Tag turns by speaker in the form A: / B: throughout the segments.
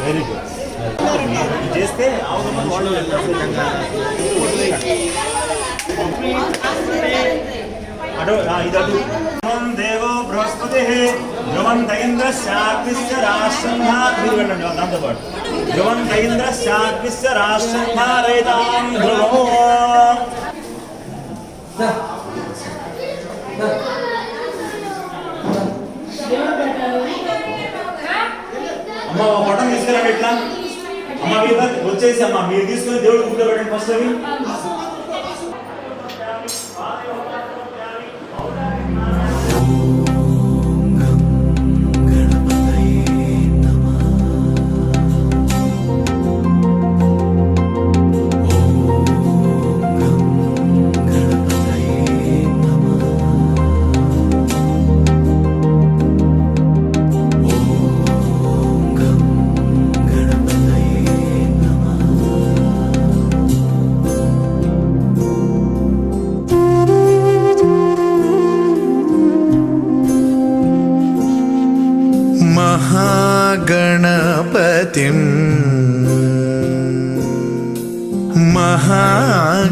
A: Very good చేస్తే అటు ఇది అటు దేవో బృహస్పతి ధ్రువంతైంద్రశాగ్నిశ్చ రాష్ట్రంధారండి దాంతో పాటు ధ్రువంతైంద్రశాగ్నిశ్చ రాష్ట్రంధారయితాం ధ్రువో అమ్మ పటం తీసుకురండి ఇట్లా అమ్మ మీద వచ్చేసి అమ్మ మీరు తీసుకుని దేవుడు కూర్చోబెట్టండి ఫస్ట్ అవి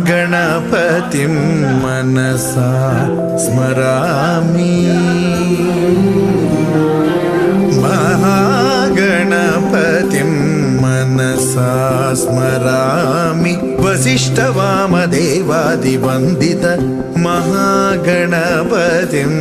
B: महागणपतिं मनसा स्मरामि महागणपतिं मनसा स्मरामि वसिष्ठवामदेवादिवन्दित महागणपतिम्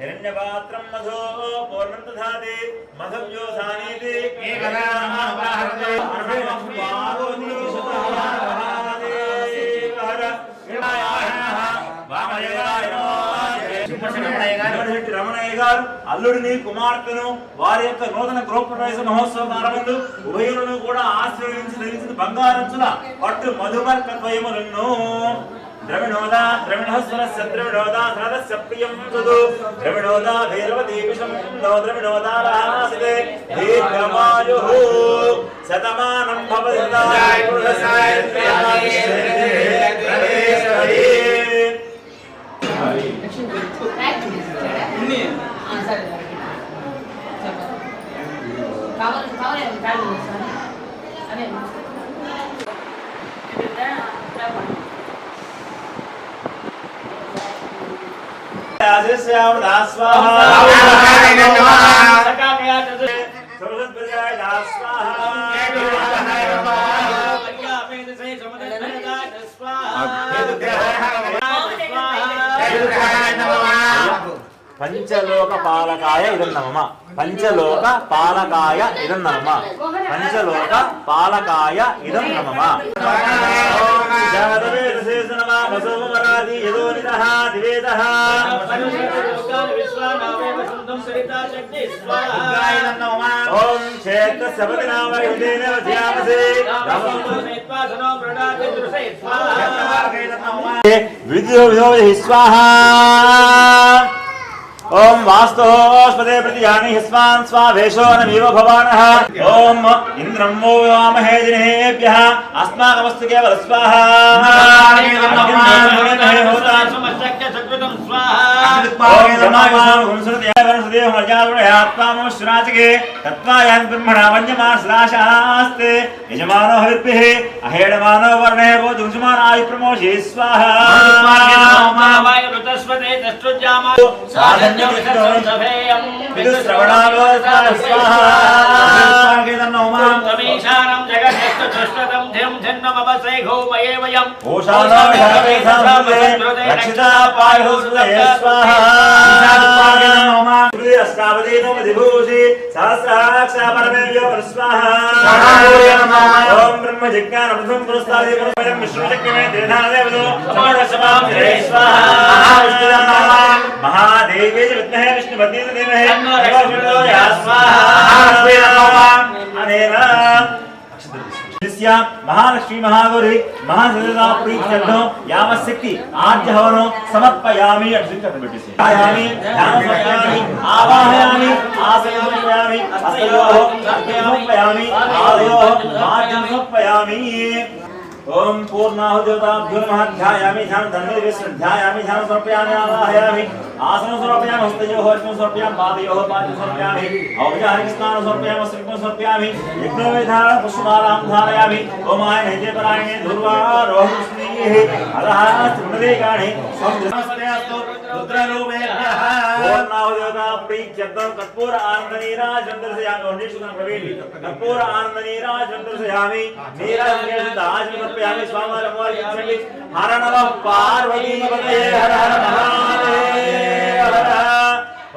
A: हिरण्यपात्रं मधो पूर्णं दधाति मधव्यो सानीति రమణయ్య గారు అల్లుడిని కుమార్తెను వారి యొక్క నూతన గృహప్రవేశ మహోత్సవ ప్రారంభంలో ఉభయులను కూడా ఆశీర్వదించి బంగారంచుల పట్టు మధుమర్క ద్వయములను ద్రవిణోదా ద్రవిణస్వరస్య ద్రవిణోదా సరస్య ప్రియం సుదు ద్రవిణోదా భైరవతీ విషం నో ద్రవిణోదా రహాసితే దీర్ఘమాయుః శతమానం భవతి పంచలోక పాలకాయ ఇదన్నమ పంచలోక పాలకాయ ఇదన్నమ పంచలోక పాలకాయ ఇదన్నమ ఓం క్షేత్ర సపతినామయుధేన వధ్యామసే విద్యో విధోది స్వాహా ओम वास्तोस्पदे प्रतिजानि हिस्वान् स्वावेशो नमीव भवानः ओम इंद्रं वो वामहे जिनेभ्यः अस्माकमस्तु केवल स्वाहा श्राचके यजमानो हविर्भिः अहेडमानो वर्णे वो दुंसमान आयु प्रमोषे स्वाहा
C: षष्ठतं धिं धिन्नमवसे घोमये वयं
A: ओषानामिषामेषामृते रक्षिता पायुस्मृते स्वाहा अष्टावधीनोमधिभूषि सहस्राक्षा परमेव्यो स्वाहा ओम ब्रह्म जिज्ञानमृतं पुरस्तादि पुरस्मयं विष्णुचक्रमे दीर्घादेवतो समोषमां स्वाहा महादेवी विद्महे विष्णुपत्नी धीमहि तन्नो स्वाहा अनेन महालक्ष्मी महागौरी महासदा प्रीत्यर्थो यावशक्ति आद्य हवनो समर्पयामि आयामि ध्यान समर्पयामि आवाहयामि आसनं समर्पयामि हस्तयोः समर्पयामि आदयोः मार्जनं समर्पयामि ओम पूर्णाहुदेवताभ्यो नमः ध्यायामि ध्यानं धन्वदेवस्य ध्यायामि ध्यानं समर्पयामि आवाहयामि आसनं समर्पयामि हस्तयोः अर्घ्यं समर्पयामि पादयोः पाद्यं समर्पयामि औपचारिकस्नानं समर्पयामि वस्त्रं समर्पयामि यज्ञोपवीतानां पुष्पमालां धारयामि ओमाय नैते परायणे धूर्वारोहस्नेः अधः त्रिपुरदेकाणि नमस्ते अस्तु रुद्ररूपेभ्यः पूर्णाहुदेवता प्रीत्यर्थं कर्पूर आनन्दनीराजनं दर्शयामि ओन्नेषुकं प्रवेशि कर्पूर आनन्दनीराजनं दर्शयामि नीराजनं समर्पयामि स्वामारमोर्यं हर नमः पार्वती पतये हर हर महादेव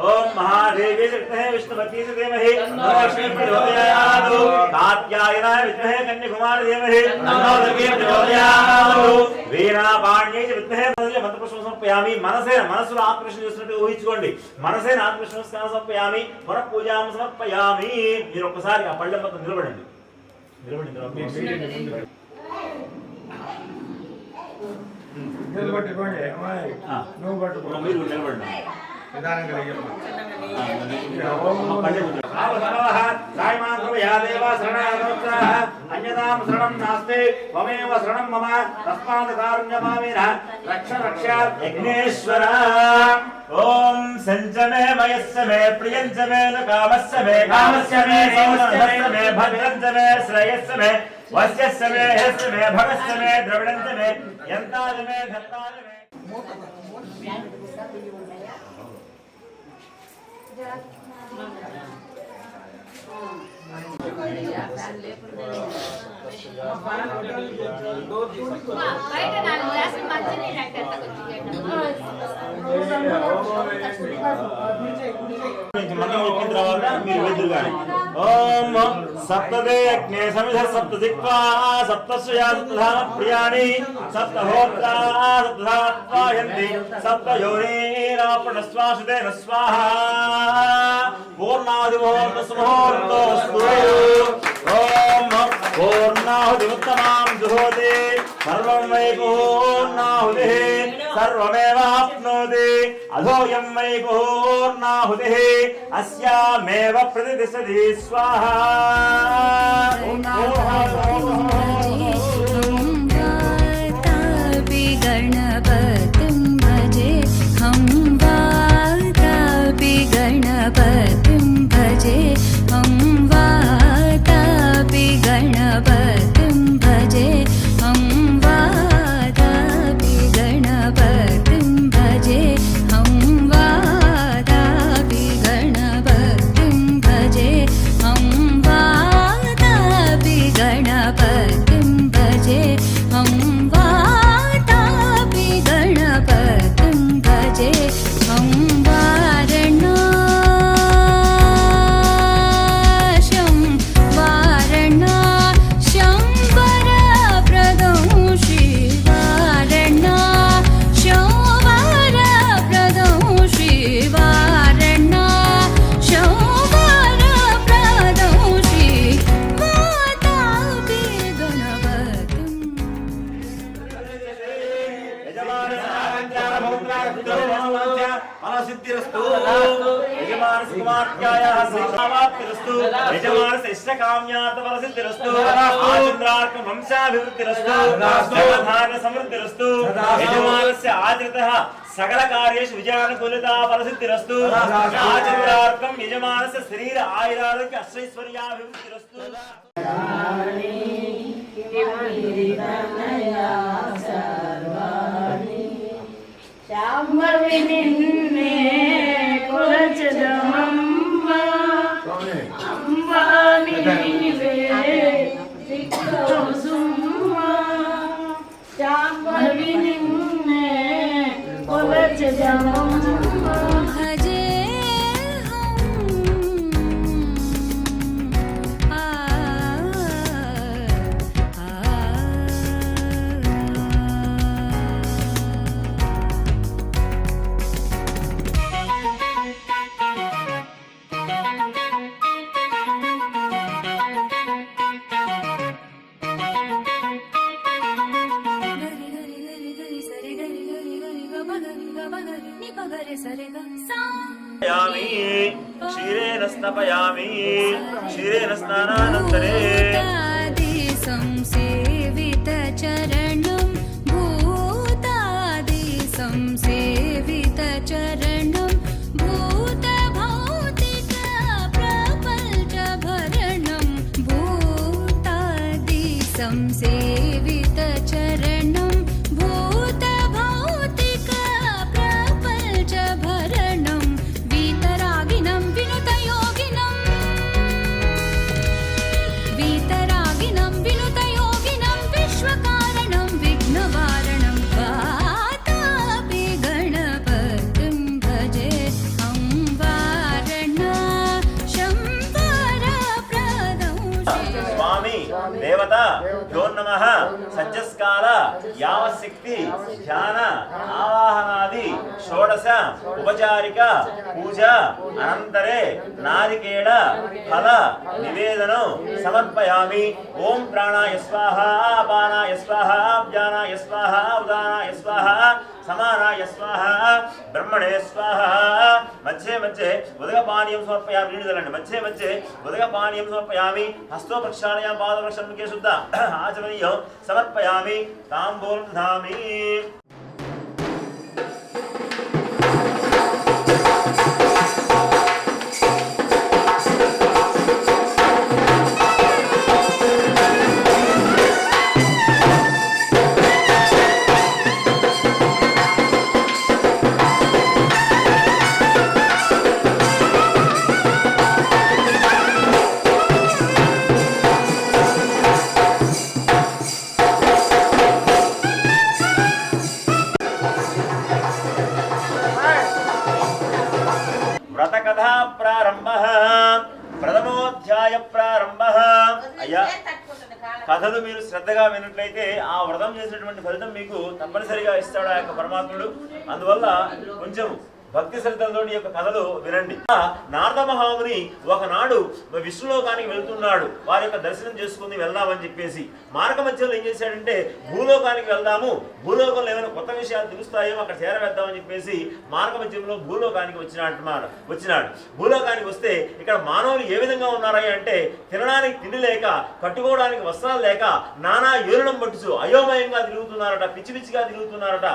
A: ओम महादेवी विद्महे विष्णुपत्नी धीमहि लक्ष्मी प्रचोदयात् कात्यायनाय विद्महे कन्याकुमारी धीमहि तन्नो दुर्गे प्रचोदयात् वीणापाण्यै विद्महे మంత్రపుష్పం సమర్పయామి మనసులో ఆత్మవిశ్వాసం చేస్తున్నట్టు ఊహించుకోండి మనసేన ఆత్మవిశ్వాసం సమర్పయామి మన పూజాం సమర్పయామి మీరు ఒక్కసారి ఆ పళ్ళెం పక్కన నిలబడండి
D: నిలబట్టుకోండి నువ్వు పట్టుకో
A: మీరు నిలబడండి
D: నిదానంగా
A: अन्यदां शरणं नास्ति त्वमेव शरणं मम तस्मात् कारुण्यमामिनः रक्ष रक्ष यज्ञेश्वर ओम संचमे मयस्य मे प्रियञ्च मे न कामस्य मे सौमस्य मे भद्रञ्च मे श्रेयस्य मे वस्यस्य मे यस्य मे भगस्य मे द्रविडञ्च मे यन्ताज मे धत्ताज मे ओम सप्तदे अग्ने समिध सप्तदिक्वा सप्तस्या सप्तधाम प्रियाणि सप्तहोत्रा सप्तधात्वायन्ति सप्तयोनिरापणस्वासुतेन स्वाहा पूर्णाहुतिमुहूर्तसुमुहूर्तोऽस्तु ओम पूर्णाहुतिमुत्तमां जुहोति सर्वं वै पूर्णाहुतिः सर्वमेवाप्नोति अधोऽयं वै पूर्णाहुतिः अस्यामेव प्रतिष्ठति स्वाहा
E: गणपतिं भजे हम वातापि गणपतिं भजे हम वातापि गणपतिं भजे हम वातापि गणपतिं भजे हम वातापि गणपतिं भजे हम वातापि गणपतिं भजे हम वातापि गणपतिं भजे हम वारणास्यं वरप्रदं श्रीवारणास्यं वरप्रदं श्रीवारणास्यं वरप्रदं श्रीवातापि गणपतिं
A: सिद्धिरस्तु यजमानस्य कुमार्त्यायाः श्रीकामाप्तिरस्तु यजमानस्य इष्टकाम्यात् फलसिद्धिरस्तु आचन्द्रार्क वंशाभिवृद्धिरस्तु धनधान्य समृद्धिरस्तु यजमानस्य आचरितः सकल कार्येषु विजयानुकूलता फलसिद्धिरस्तु आचन्द्रार्कं यजमानस्य शरीर आयुरारोग्य अष्टैश्वर्याभिवृद्धिरस्तु
F: శాంభవి నిన్నే కొలచదమమ్మ అంబా నీవే
E: भजे
A: यामि क्षीरेण स्नापयामि क्षीरेण स्नानानन्तरे
E: संसेवित चरणं भूतादि संसेवित चरणं भूत भौतिक प्रपञ्च भरणं भूतादि संसेवित चरणं भूत भौतिक प्रपञ्च भरणं वीतरागिनं विनुतयोगिनं विश्वकारणं विघ्नवारणं वातापि गणपतिं भजे शंकरप्रदं
A: स्वामी देवता यो नमः सज्जस्काल यावशक्ति ध्यान आवाहनादि षोडश उपचारिक पूजा अनंतरे नारिकेल फल निवेदनं समर्पयामि। ओम प्राणाय स्वाहा अपानाय स्वाहा व्यानाय स्वाहा उदानाय स्वाहा समानाय स्वाहा ब्रह्मणे स्वाहा। मध्य मध्य उदकपानीयं समर्पयामि। नीडुदलंडि मध्य मध्य उदकपानीयं समर्पयामि। हस्तो प्रक्षालयामि पादप्रक्षालनके शुद्ध आचमनीयं समर्पयामि। ताम्बूलं दधामि। వ్రతకథా ప్రారంభః ప్రథమోధ్యాయ ప్రారంభః। అయ్యా కథలు మీరు శ్రద్ధగా విన్నట్లయితే ఆ వ్రతం చేసినటువంటి ఫలితం మీకు తప్పనిసరిగా ఇస్తాడు ఆ యొక్క పరమాత్ముడు। అందువల్ల కొంచెం భక్తి శ్రద్ధలతో ఈ యొక్క కథలు వినండి। నారద మహాముని ఒకనాడు విష్ణులోకానికి వెళ్తున్నాడు, వారి యొక్క దర్శనం చేసుకుని వెళ్దామని చెప్పేసి మార్గ మధ్యలో ఏం చేశాడంటే భూలోకానికి వెళ్దాము, భూలోకంలో ఏమైనా కొత్త విషయాలు తెలుస్తాయేమో అక్కడ చేరవేద్దామని చెప్పేసి మార్గ మధ్యంలో భూలోకానికి వచ్చినాడు। భూలోకానికి వస్తే ఇక్కడ మానవులు ఏ విధంగా ఉన్నారా అంటే తినడానికి తిండి లేక, కట్టుకోవడానికి వస్త్రాలు లేక నానా ఏరుడం పట్టుచు అయోమయంగా తిరుగుతున్నారట, పిచ్చి పిచ్చిగా తిరుగుతున్నారట,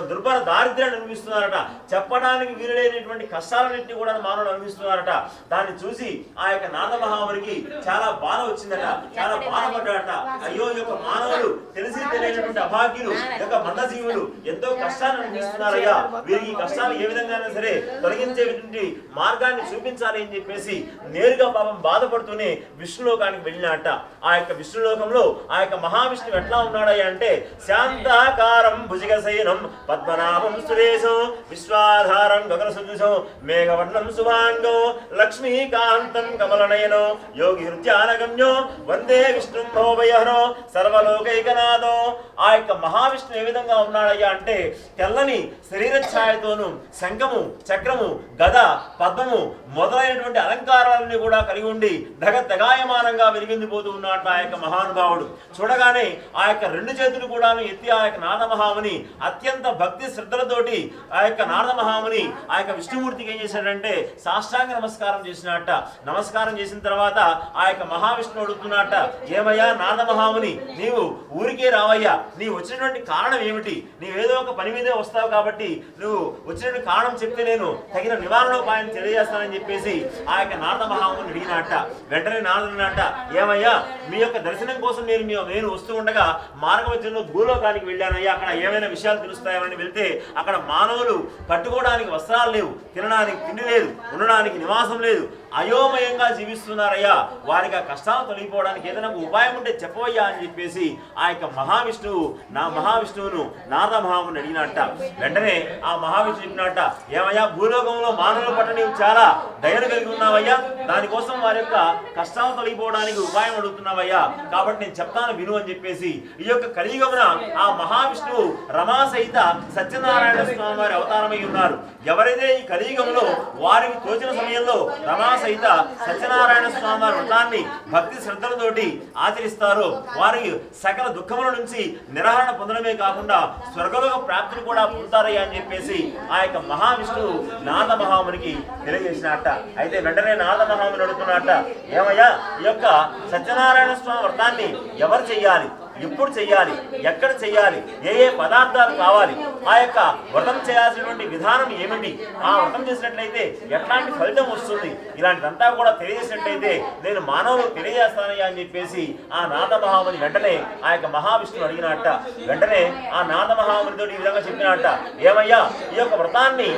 A: దుర్భర దారిద్ర్యాన్ని అనుభవిస్తున్నారట, చెప్పడానికి వీలులేనటువంటి కష్టాలన్నింటినీ కూడా మానవులు అనుభవిస్తున్నారట। దాన్ని చూసి ఆ యొక్క నారద మహామునికి చాలా బాధ వచ్చిందట, చాలా బాధపడ్డాడట। అయ్యో ఈ యొక్క మానవులు తెలిసి తెలియనటువంటి అభాగ్యులు, యొక్క మందజీవులు ఎంతో కష్టాన్ని అనుభవిస్తున్నారయ్యా, వీరికి ఈ కష్టాలు ఏ విధంగా సరే తొలగించేటువంటి మార్గాన్ని చూపించాలి అని చెప్పేసి నేరుగా పాపం బాధపడుతూనే విష్ణులోకానికి వెళ్ళినట। ఆ యొక్క విష్ణులోకంలో ఆ యొక్క మహావిష్ణువు ఎట్లా ఉన్నాడయ్యా అంటే శాంతాకారం భుజగశయనం పద్మనాభం సురేశం విశ్వాధారం గగనసదృశం మేఘవర్ణం శుభాంగం లక్ష్మీకాంతం కమలనయనం యోగి హృద్యానగమ్యో వందే విష్ణుం భవభయహరో సర్వలోకైకనాథం। ఆ యొక్క మహావిష్ణువు ఏ విధంగా ఉన్నాడయ్యా అంటే తెల్లని శరీర ఛాయతోను శంఖము, చక్రము, గద, పద్మము మొదలైనటువంటి అలంకారాలన్నీ కూడా కలిగి ఉండి దగదగాయమానంగా వెలిగిందిపోతూ ఉన్నాడు ఆ యొక్క మహానుభావుడు। చూడగానే ఆ యొక్క రెండు చేతులు కూడా ఎత్తి ఆ యొక్క నారద మహాముని అత్యంత భక్తి శ్రద్ధలతోటి ఆ యొక్క నారద మహాముని ఆ యొక్క విష్ణుమూర్తికి ఏం చేశాడంటే సాష్టాంగ నమస్కారం చేసినట్ట। నమస్కారం చేసిన తర్వాత ఆ యొక్క మహావిష్ణువు అడుగుతున్నట్ట, ఏమయ్యా నారద మహాముని, నీవు ఊరికే రావయ్యా, నీ వచ్చినటువంటి కారణం ఏమిటి? నీవేదో ఒక పని మీదే వస్తావు కాబట్టి నువ్వు వచ్చినటువంటి కారణం చెప్తే నేను తగిన నివారణోపాయాన్ని తెలియజేస్తానని చెప్పేసి ఆ యొక్క నారద మహాముని అడిగినట్ట। వెంటనే నారదున్నట్ట, ఏమయ్యా మీ యొక్క దర్శనం కోసం నేను వస్తూ ఉండగా మార్గ మధ్యంలో భూలోకానికి వెళ్ళానయ్యా, అక్కడ ఏమైనా విషయాలు తెలుస్తాయని వెళ్తే అక్కడ మానవులు కట్టుకోవడానికి వస్త్రాలు లేవు, తినడానికి తిండి లేదు, ఉండడానికి నివాసం లేదు, అయోమయంగా జీవిస్తున్నారయ్యా, వారికి ఆ కష్టాలు తొలగిపోవడానికి ఏదైనా ఉపాయం ఉంటే చెప్పవయ్యా అని చెప్పేసి ఆ యొక్క మహావిష్ణువును నారద మహాముని అడిగినట్ట. వెంటనే ఆ మహావిష్ణువు చెప్పినట్ట, ఏమయ్యా భూలోకంలో మానవుల పట్ల నీవు చాలా దయను కలిగి ఉన్నావయ్యా, దానికోసం వారి యొక్క కష్టాలు తొలగిపోవడానికి ఉపాయం అడుగుతున్నావయ్యా, కాబట్టి నేను చెప్తాను విను అని చెప్పేసి ఈ యొక్క కలియుగమున ఆ మహావిష్ణువు రమా సహిత సత్యనారాయణ స్వామి వారి అవతారమై ఉన్నారు. ఎవరైతే ఈ కలియుగంలో వారికి తోచిన సమయంలో రమా సహిత సత్యనారాయణ స్వామి వారి వ్రతాన్ని భక్తి శ్రద్ధలతోటి ఆచరిస్తారో వారికి సకల దుఃఖముల నుంచి నిర్వహణ పొందడమే కాకుండా స్వర్గలోక ప్రాప్తిని కూడా పొందుతారయ్యా అని చెప్పేసి ఆ యొక్క మహావిష్ణువు నారద మహామునికి తెలియజేసినట్ట. అయితే వెంటనే నారద మహాముని అడుగుతున్నట్ట, ఏమయ్యా ఈ యొక్క సత్యనారాయణ స్వామి వ్రతాన్ని ఎవరు చెయ్యాలి, ఎప్పుడు చెయ్యాలి, ఎక్కడ చెయ్యాలి, ఏ ఏ పదార్థాలు కావాలి, ఆ యొక్క వ్రతం చేయాల్సినటువంటి విధానం ఏమిటి, ఆ వ్రతం చేసినట్లయితే ఎట్లాంటి ఫలితం వస్తుంది, ఇలాంటిదంతా కూడా తెలియజేసినట్లయితే నేను మానవులకు తెలియజేస్తానయ్యా అని చెప్పేసి ఆ నారద మహాముని వెంటనే ఆ యొక్క మహావిష్ణువు అడిగినట్ట. వెంటనే ఆ నారద మహామునితో ఈ విధంగా చెప్పినట్ట, ఏమయ్యా ఈ యొక్క వ్రతాన్ని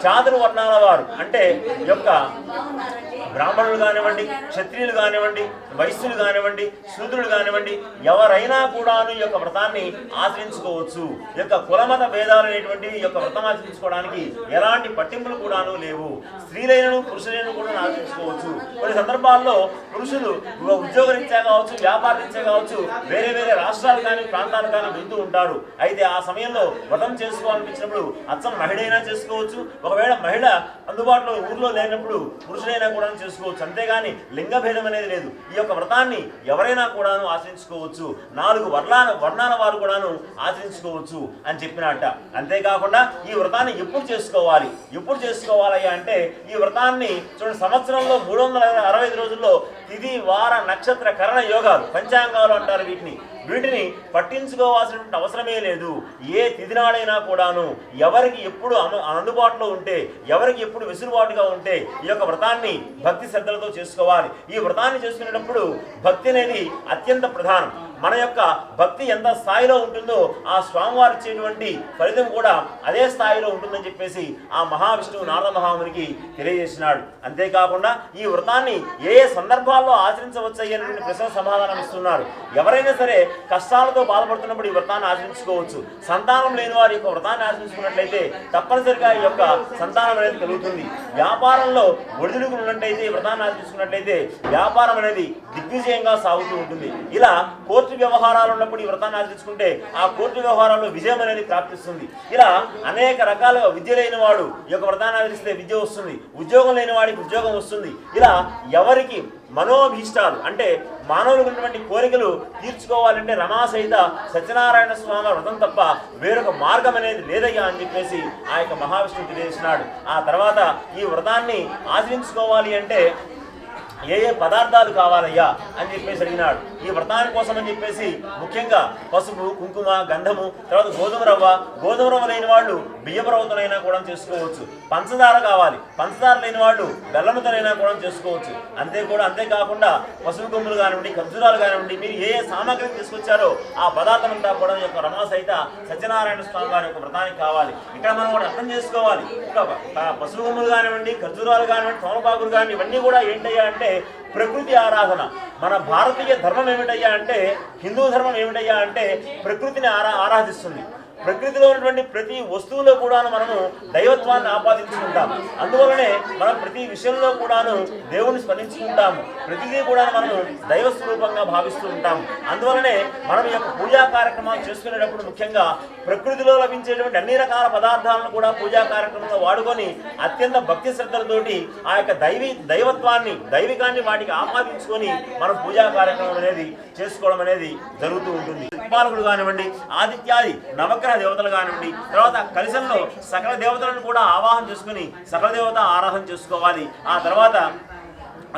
A: చాతురు వర్ణాల వారు అంటే ఈ యొక్క బ్రాహ్మణులు కానివ్వండి, క్షత్రియులు కానివ్వండి, వైశ్యులు కానివ్వండి, శూద్రులు కానివ్వండి, ఎవరైనా కూడాను ఈ యొక్క వ్రతాన్ని ఆచరించుకోవచ్చు. ఈ యొక్క కులమత భేదాలు అనేటువంటివి ఈ యొక్క వ్రతం ఆచరించుకోవడానికి ఎలాంటి పట్టింపులు కూడాను లేవు. స్త్రీలైనను పురుషులైన కూడా ఆచరించుకోవచ్చు. కొన్ని సందర్భాల్లో పురుషులు ఉద్యోగరీత్యా కావచ్చు, వ్యాపారరీత్యా కావచ్చు, వేరే వేరే రాష్ట్రాలు కానీ ప్రాంతాలు కానీ వెళ్తూ ఉంటారు. అయితే ఆ సమయంలో వ్రతం చేసుకోవాలనిపించినప్పుడు అచ్చం మహిళ అయినా చేసుకోవచ్చు, ఒకవేళ మహిళ అందుబాటులో ఊర్లో లేనప్పుడు పురుషులైనా కూడా చేసుకోవచ్చు. అంతేగాని లింగ భేదం అనేది లేదు. ఈ యొక్క వ్రతాన్ని ఎవరైనా కూడాను ఆచరించుకోవచ్చు. 4 వర్ణాల వారు కూడాను ఆచరించుకోవచ్చు అని చెప్పినట్ట. అంతేకాకుండా ఈ వ్రతాన్ని ఎప్పుడు చేసుకోవాలయ్యా అంటే ఈ వ్రతాన్ని చూడండి, సంవత్సరంలో 365 రోజుల్లో తిథి వార నక్షత్ర కరణ యోగాలు పంచాంగాలు అంటారు వీటిని పట్టించుకోవాల్సినటువంటి అవసరమే లేదు. ఏ తిథి నాడైనా కూడాను ఎవరికి ఎప్పుడు అందుబాటులో ఉంటే, ఎవరికి ఎప్పుడు వెసులుబాటుగా ఉంటే ఈ యొక్క వ్రతాన్ని భక్తి శ్రద్ధలతో చేసుకోవాలి. ఈ వ్రతాన్ని చేసుకునేటప్పుడు భక్తి అనేది అత్యంత ప్రధానం. మన యొక్క భక్తి ఎంత స్థాయిలో ఉంటుందో ఆ స్వామివారు ఇచ్చేటువంటి ఫలితం కూడా అదే స్థాయిలో ఉంటుందని చెప్పేసి ఆ మహావిష్ణువు నారద మహామునికి తెలియజేసినాడు. అంతేకాకుండా ఈ వ్రతాన్ని ఏ ఏ సందర్భాల్లో ఆచరించవచ్చు అయ్యేటువంటి ప్రశ్న సమాధానం ఇస్తున్నారు. ఎవరైనా సరే కష్టాలతో బాధపడుతున్నప్పుడు ఈ వ్రతాన్ని ఆచరించుకోవచ్చు. సంతానం లేని వారి యొక్క వ్రతాన్ని ఆచరించుకున్నట్లయితే తప్పనిసరిగా ఈ యొక్క సంతానం అనేది కలుగుతుంది. వ్యాపారంలో ఒడిదుడుకులు ఉన్నట్లయితే ఈ వ్రతాన్ని ఆచరించుకున్నట్లయితే వ్యాపారం అనేది దిగ్విజయంగా సాగుతూ ఉంటుంది. ఇలా కోర్టు వ్యవహారాలు ఉన్నప్పుడు ఈ వ్రతాన్ని ఆచరించుకుంటే ఆ కోర్టు వ్యవహారాల్లో విజయం అనేది ప్రాప్తిస్తుంది. ఇలా అనేక రకాలుగా విద్య లేని వాడు ఈ యొక్క వ్రతాన్ని ఆచరిస్తే విద్య వస్తుంది, ఉద్యోగం లేని వాడికి ఉద్యోగం వస్తుంది. ఇలా ఎవరికి మనోభీష్టాలు అంటే మానవులకు ఉన్నటువంటి కోరికలు తీర్చుకోవాలంటే రమా సహిత సత్యనారాయణ స్వామి వ్రతం తప్ప వేరొక మార్గం అనేది లేదయ్యా అని చెప్పేసి ఆ యొక్క మహావిష్ణువు తెలియజేసినాడు. ఆ తర్వాత ఈ వ్రతాన్ని ఆచరించుకోవాలి అంటే ఏ ఏ పదార్థాలు కావాలయ్యా అని చెప్పేసి అడిగినాడు. ఈ వ్రతాని కోసం అని చెప్పేసి ముఖ్యంగా పసుపు, కుంకుమ, గంధము, తర్వాత గోధుమ రవ్వ లేని వాళ్ళు బియ్యపు రవ్వతోనైనా కూడా చేసుకోవచ్చు. పంచదార కావాలి, పంచదార లేని వాళ్ళు బెల్లముతోనైనా కూడా చేసుకోవచ్చు. అంతేకాకుండా పసుపు కొమ్ములు కానివ్వండి, ఖర్జూరాలు కానివ్వండి, మీరు ఏ ఏ సామాగ్రిని తీసుకొచ్చారో ఆ పదార్థం అంతా కూడా యొక్క రమా సహిత సత్యనారాయణ స్వామి వారి యొక్క వ్రతానికి కావాలి. ఇక్కడ మనం కూడా అర్థం చేసుకోవాలి. పసుపు కొమ్ములు కానివ్వండి, ఖర్జూరాలు కానివ్వండి, తోమపాకులు కానివ్వండి, ఇవన్నీ కూడా ఏంటయ్యా అంటే ప్రకృతి ఆరాధన. మన భారతీయ ధర్మం ఏమిటయ్యా అంటే, హిందూ ధర్మం ఏమిటయ్యా అంటే ప్రకృతిని ఆరాధిస్తుంది. ప్రకృతిలో ఉన్నటువంటి ప్రతి వస్తువులో కూడాను మనము దైవత్వాన్ని ఆపాదించుకుంటాము. అందువలనే మనం ప్రతి విషయంలో కూడాను దేవుని స్మరించుకుంటాము. ప్రతిదీ కూడా మనము దైవ స్వరూపంగా భావిస్తూ ఉంటాము. అందువలనే మనం ఈ యొక్క పూజా కార్యక్రమాలు చేసుకునేటప్పుడు ముఖ్యంగా ప్రకృతిలో లభించేటువంటి అన్ని రకాల పదార్థాలను కూడా పూజా కార్యక్రమంలో వాడుకొని అత్యంత భక్తి శ్రద్ధలతోటి ఆ యొక్క దైవికాన్ని వాటికి ఆపాదించుకొని మనం పూజా కార్యక్రమం అనేది చేసుకోవడం అనేది జరుగుతూ ఉంటుంది. దిక్పాలకుడు కానివ్వండి, ఆదిత్యాది నవగ్రహ దేవతలు కానివ్వండి, తర్వాత కలిసంలో సకల దేవతలను కూడా ఆవాహన చేసుకుని సకల దేవత ఆరాధన చేసుకోవాలి. ఆ తర్వాత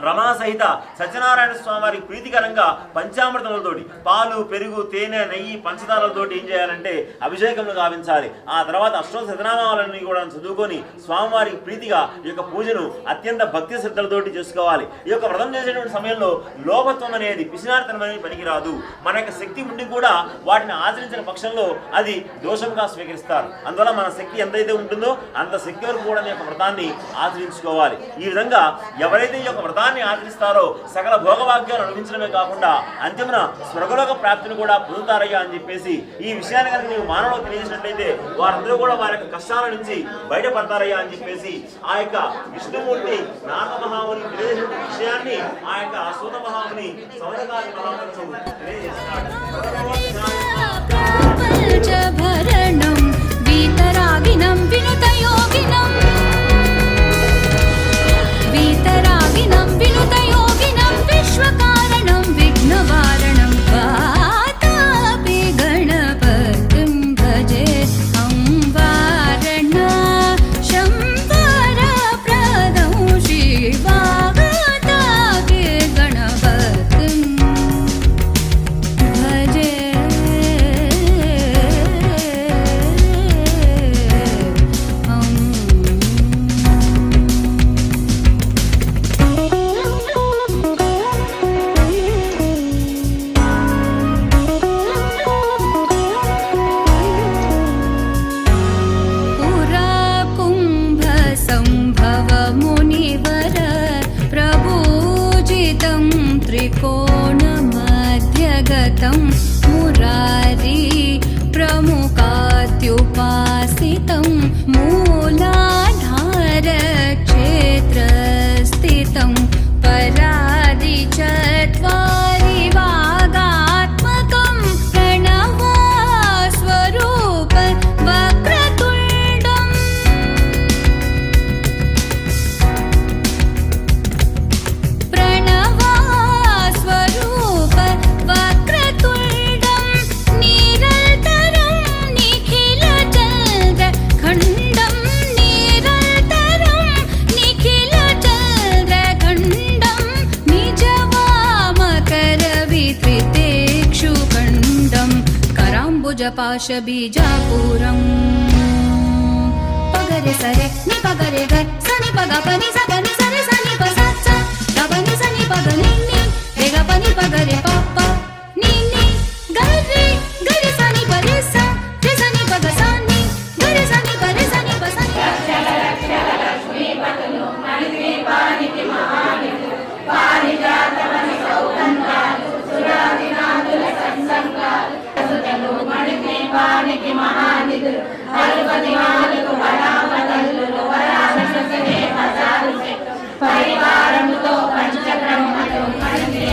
A: రమా సహిత సత్యనారాయణ స్వామి వారికి ప్రీతికరంగా పంచామృతములతోటి పాలు, పెరుగు, తేనె, నెయ్యి, పంచదారలతోటి ఏం చేయాలంటే అభిషేకములు గావించాలి. ఆ తర్వాత అష్టోత్తర శతనామావళిని కూడా చదువుకొని స్వామివారికి ప్రీతిగా ఈ యొక్క పూజను అత్యంత భక్తి శ్రద్ధలతోటి చేసుకోవాలి. ఈ యొక్క వ్రతం చేసేటువంటి సమయంలో లోభత్వం అనేది, పిసినారితనం అనేది పనికిరాదు. మన యొక్క శక్తి ఉండి కూడా వాటిని ఆచరించిన పక్షంలో అది దోషంగా స్వీకరిస్తారు. అందువల్ల మన శక్తి ఎంతైతే ఉంటుందో అంత శక్తి వరకు కూడా ఈ యొక్క వ్రతాన్ని ఆచరించుకోవాలి. ఈ విధంగా ఎవరైతే ఈ యొక్క వ్రతాన్ని ఆచరిస్తారో సకల భోగభాగ్యాలు అనుభవించడమే కాకుండా అంతిమన స్వర్గలోక ప్రాప్తిని కూడా పొందుతారయ్యా అని చెప్పేసి ఈ విషయాన్ని కనుక నీవు మానవులకు తెలియజేసినట్లయితే వారందరూ కూడా వారి యొక్క కష్టాల నుంచి బయటపడతారయ్యా అని చెప్పేసి ఆ యొక్క విష్ణుమూర్తి నారద మహాముని తెలియజేసిన విషయాన్ని ఆ యొక్క సూత మహాముని సౌనకాది మహాముని
E: ప్రపంచభరణం వీతరాగిణం వినుతయోగినం వినుతయోగినం విశ్వకారణం విఘ్నవారణం వాతాపి గణపతిం భజే హం వారణ శంకరప్రదం శివాగతాపి గణపతిం భజే त्रिकोणमध्यगतं मुरारी प्रमुखात्युपासितं मूलाधारक्षेत्रस्थितं परादिचत्वारि वागात्मकं प्रणवस्वरूप वक्रतुण्डम् पाशबीजापुरं पगरे सरे नि पगरे गर सनि पग पनि स पनि सरे सनि प स स ग पनि सनि पग नि नि रे ग पनि पगरे प प नि नि ग रे सनि प रे स रे सनि पग स नि ग रे सनि प रे सनि प सनि लक्ष्मी पतनु मणि पानिति महानिति पारिजातमनि सौगन्धालु सुरादिनादुल संसंगालु మణికి మహానిధులు అలుపది మాలకు బడాపదల్లులు వరాలసే పదాలు పరివారముతో పంచక్రమముతో మణికి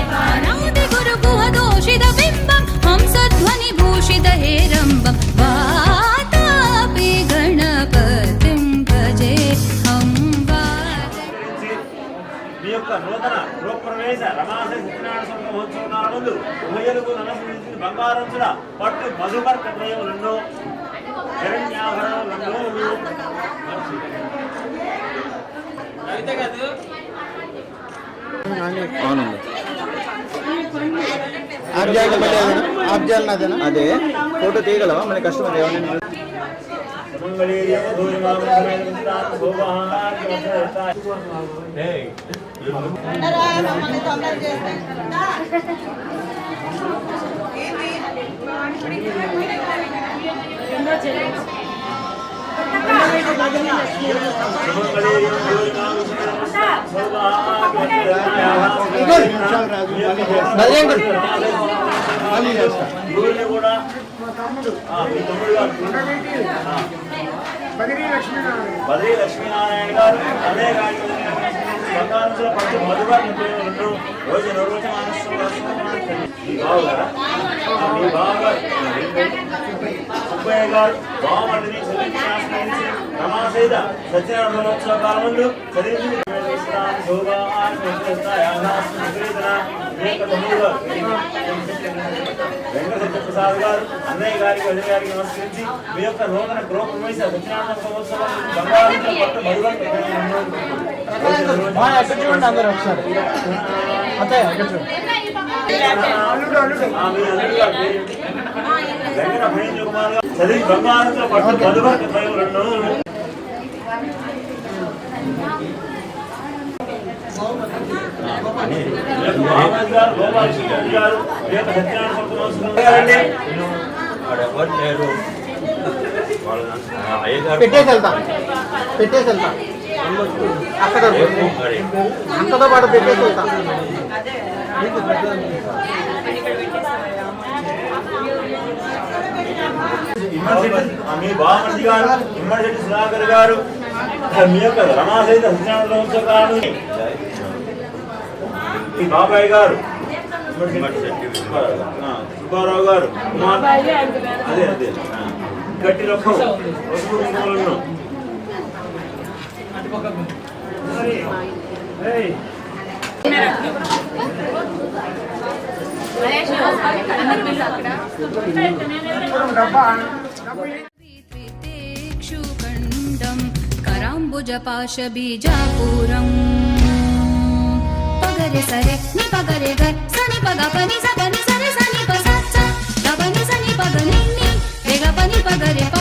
E: గురు గుహ దోషిత బింబం హంసధ్వని భూషిత హేరంబం వాతాపి గణపతిం భజే హం
A: మీ యొక్క నూతన గృహప్రవేశ రమాసే సత్యనారాయణ స్వామి మహోత్సవం ముందు ఉభయలకు నమస్కరించి బంగారంచుల పట్టు మధుమర్క ద్వయములను హిరణ్యాభరణములను
F: అదే ఫోటో తీయగలవా మనకి కష్టం
D: బదిరీ
A: లక్ష్మీనారాయణ గారు అదే గారి బంగారంలో పట్టు మధుగారు రోజు రోజు సుబ్బయ్య గారు బావమర్దిని చదివించి రమాసైత సత్యనారాయణ మహోత్సవ కాలం ముందు చదివించి వెంకటసత్యప్రసాద్ గారు అన్నయ్య గారికి వదిన గారికి నమస్కరించి మీ యొక్క నూతన గృహ ప్రవేశ సత్యనారాయణ మహోత్సవం బంగారు పట్టు మధుగారు
F: ఎక్కడ చూడండి అందరూ ఒకసారి అత్తయ్య ఎక్కడ చూడండి
A: చదివి బంగారంతో పట్టు మధుభర్త పైరులను
F: పెట్టేసి వెళ్తా అక్కడ అంతతో పాటు పెట్టేసి వెళ్తా
A: మీ బామర్ది గారు ఇమ్మడిశెట్టి సుధాకర్ గారు మీ యొక్క రమాసహిత సత్యనారాయణ మీ బాబాయ్ గారు సుబ్బారావు గారు అదే అదే గట్టి రొక్కం
E: क्षुखण्डं कराम्बुजपाशबीजापूरम् पगरे सरे नि पगरे ग सनि पग पनि स पनि सरे सनि प स च ग पनि सनि पग नि नि रे ग पनि पगरे प